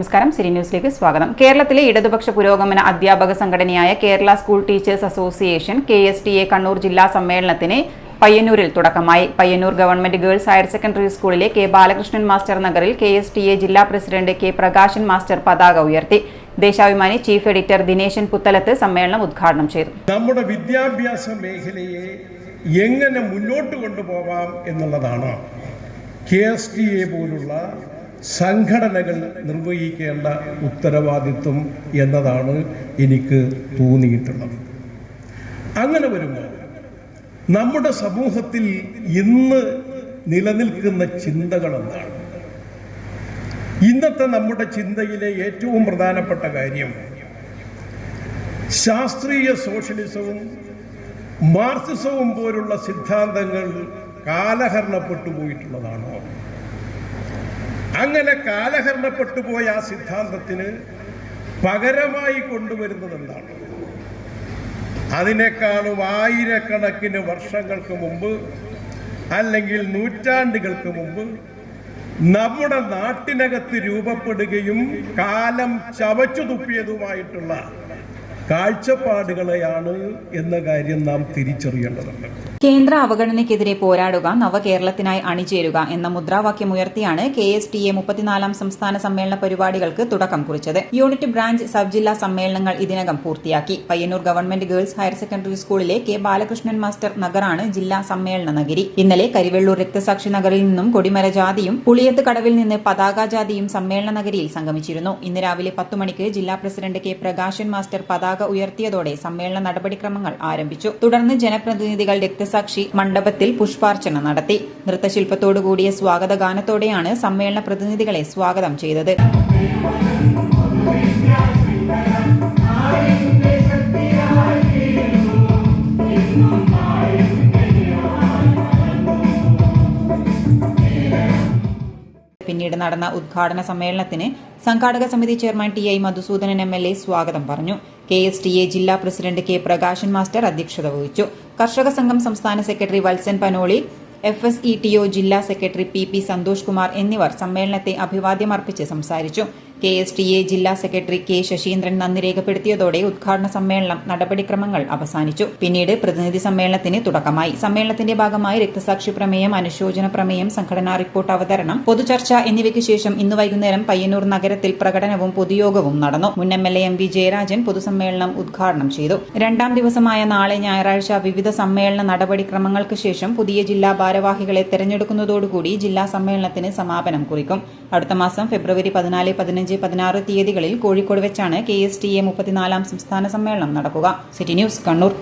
നമസ്കാരം. സിരി ന്യൂസിലേക്ക് സ്വാഗതം. കേരളത്തിലെ ഇടതുപക്ഷ പുരോഗമന അധ്യാപക സംഘടനയായ Kerala school teachers association KSTA Kannur ജില്ലാ സമ്മേളനത്തിന് പയ്യന്നൂരിൽ തുടക്കമായി. Payyanur government girls higher secondary സ്കൂളിലെ K ബാലകൃഷ്ണൻ മാസ്റ്റർ നഗറിൽ KSTA ജില്ലാ പ്രസിഡന്റ് K പ്രകാശൻ മാസ്റ്റർ പതാക ഉയർത്തി. ദേശാഭിമാനി ചീഫ് എഡിറ്റർ ദിനേശൻ പുത്തലത്ത് സമ്മേളനം ഉദ്ഘാടനം ചെയ്തു. നമ്മുടെ വിദ്യാഭ്യാസ മേഖലയെ എങ്ങനെ മുന്നോട്ട് കൊണ്ടുപോകാം എന്നുള്ളതാണ് KSTA പോലുള്ള സംഘടനകൾ നിർവഹിക്കേണ്ട ഉത്തരവാദിത്വം എന്നതാണ് എനിക്ക് തോന്നിയിട്ടുള്ളത്. അങ്ങനെ വരുമ്പോൾ നമ്മുടെ സമൂഹത്തിൽ ഇന്ന് നിലനിൽക്കുന്ന ചിന്തകൾ എന്താണ്? ഇന്നത്തെ നമ്മുടെ ചിന്തയിലെ ഏറ്റവും പ്രധാനപ്പെട്ട കാര്യം ശാസ്ത്രീയ സോഷ്യലിസവും മാർക്സിസവും പോലുള്ള സിദ്ധാന്തങ്ങൾ കാലഹരണപ്പെട്ടു പോയിട്ടുള്ളതാണോ? അങ്ങനെ കാലഹരണപ്പെട്ടു പോയ ആ സിദ്ധാന്തത്തിന് പകരമായി കൊണ്ടുവരുന്നത് എന്താണ്? അതിനേക്കാളും ആയിരക്കണക്കിന് വർഷങ്ങൾക്ക് മുമ്പ് അല്ലെങ്കിൽ നൂറ്റാണ്ടുകൾക്ക് മുമ്പ് നമ്മുടെ നാട്ടിനകത്ത് രൂപപ്പെടുകയും കാലം ചവച്ചു തുപ്പിയതുമായിട്ടുള്ള കാഴ്ചപ്പാടുകളെയാണ് എന്ന കാര്യം നാം തിരിച്ചറിയേണ്ടതുണ്ട്. കേന്ദ്ര അവഗണനയ്ക്കെതിരെ പോരാടുക, നവകേരളത്തിനായി അണിചേരുക എന്ന മുദ്രാവാക്യമുയർത്തിയാണ് KSTA 34 സംസ്ഥാന സമ്മേളന പരിപാടികൾക്ക് തുടക്കം കുറിച്ചത്. യൂണിറ്റ് ബ്രാഞ്ച് സബ് ജില്ലാ സമ്മേളനങ്ങൾ ഇതിനകം പൂർത്തിയാക്കി. Payyanur government girls higher secondary സ്കൂളിലെ K ബാലകൃഷ്ണൻ മാസ്റ്റർ നഗറാണ് ജില്ലാ സമ്മേളന നഗരി. ഇന്നലെ കരിവെള്ളൂർ രക്തസാക്ഷി നഗറിൽ നിന്നും കൊടിമര ജാതിയും പുളിയത്ത് കടവിൽ നിന്ന് പതാക ജാതിയും സമ്മേളന നഗരിയിൽ സംഗമിച്ചിരുന്നു. ഇന്ന് രാവിലെ 10 മണിക്ക് ജില്ലാ പ്രസിഡന്റ് K പ്രകാശൻ മാസ്റ്റർ പതാക ഉയർത്തിയതോടെ സമ്മേളന നടപടിക്രമങ്ങൾ ആരംഭിച്ചു. തുടർന്ന് ജനപ്രതിനിധികൾ രക്തസാക്ഷി മണ്ഡപത്തിൽ പുഷ്പാർച്ചന നടത്തി. നൃത്തശില്പത്തോടുകൂടിയ സ്വാഗത ഗാനത്തോടെയാണ് സമ്മേളന പ്രതിനിധികളെ സ്വാഗതം ചെയ്തത്. പിന്നീട് നടന്ന ഉദ്ഘാടന സമ്മേളനത്തിന് സംഘാടക സമിതി ചെയർമാൻ TI മധുസൂദനൻ MLA സ്വാഗതം പറഞ്ഞു. KSTA ജില്ലാ പ്രസിഡന്റ് K പ്രകാശൻ മാസ്റ്റർ അധ്യക്ഷത വഹിച്ചു. കർഷക സംഘം സംസ്ഥാന സെക്രട്ടറി വത്സൻ പനോളി, FSETO ജില്ലാ സെക്രട്ടറി PP സന്തോഷ് കുമാർ എന്നിവർ സമ്മേളനത്തെ അഭിവാദ്യമർപ്പിച്ച് സംസാരിച്ചു. KSTA ജില്ലാ സെക്രട്ടറി K ശശീന്ദ്രൻ നന്ദി രേഖപ്പെടുത്തിയതോടെ ഉദ്ഘാടന സമ്മേളനം നടപടിക്രമങ്ങൾ അവസാനിച്ചു. പിന്നീട് പ്രതിനിധി സമ്മേളനത്തിന് തുടക്കമായി. സമ്മേളനത്തിന്റെ ഭാഗമായി രക്തസാക്ഷി പ്രമേയം, അനുശോചന പ്രമേയം, സംഘടനാ റിപ്പോർട്ട് അവതരണം, പൊതുചർച്ച എന്നിവയ്ക്ക് ശേഷം ഇന്ന് വൈകുന്നേരം പയ്യന്നൂർ നഗരത്തിൽ പ്രകടനവും പൊതുയോഗവും നടന്നു. മുൻ MLA MV ജയരാജൻ പൊതുസമ്മേളനം ഉദ്ഘാടനം ചെയ്തു. രണ്ടാം ദിവസമായ നാളെ ഞായറാഴ്ച വിവിധ സമ്മേളന നടപടിക്രമങ്ങൾക്ക് ശേഷം പുതിയ ജില്ലാ ഭാരവാഹികളെ തെരഞ്ഞെടുക്കുന്നതോടുകൂടി ജില്ലാ സമ്മേളനത്തിന് സമാപനം കുറിക്കും. അടുത്ത മാസം ഫെബ്രുവരി 14, 15, 16 തീയതികളിൽ കോഴിക്കോട് വെച്ചാണ് KSTA 34 സംസ്ഥാന സമ്മേളനം നടക്കുക. City news, Kannur.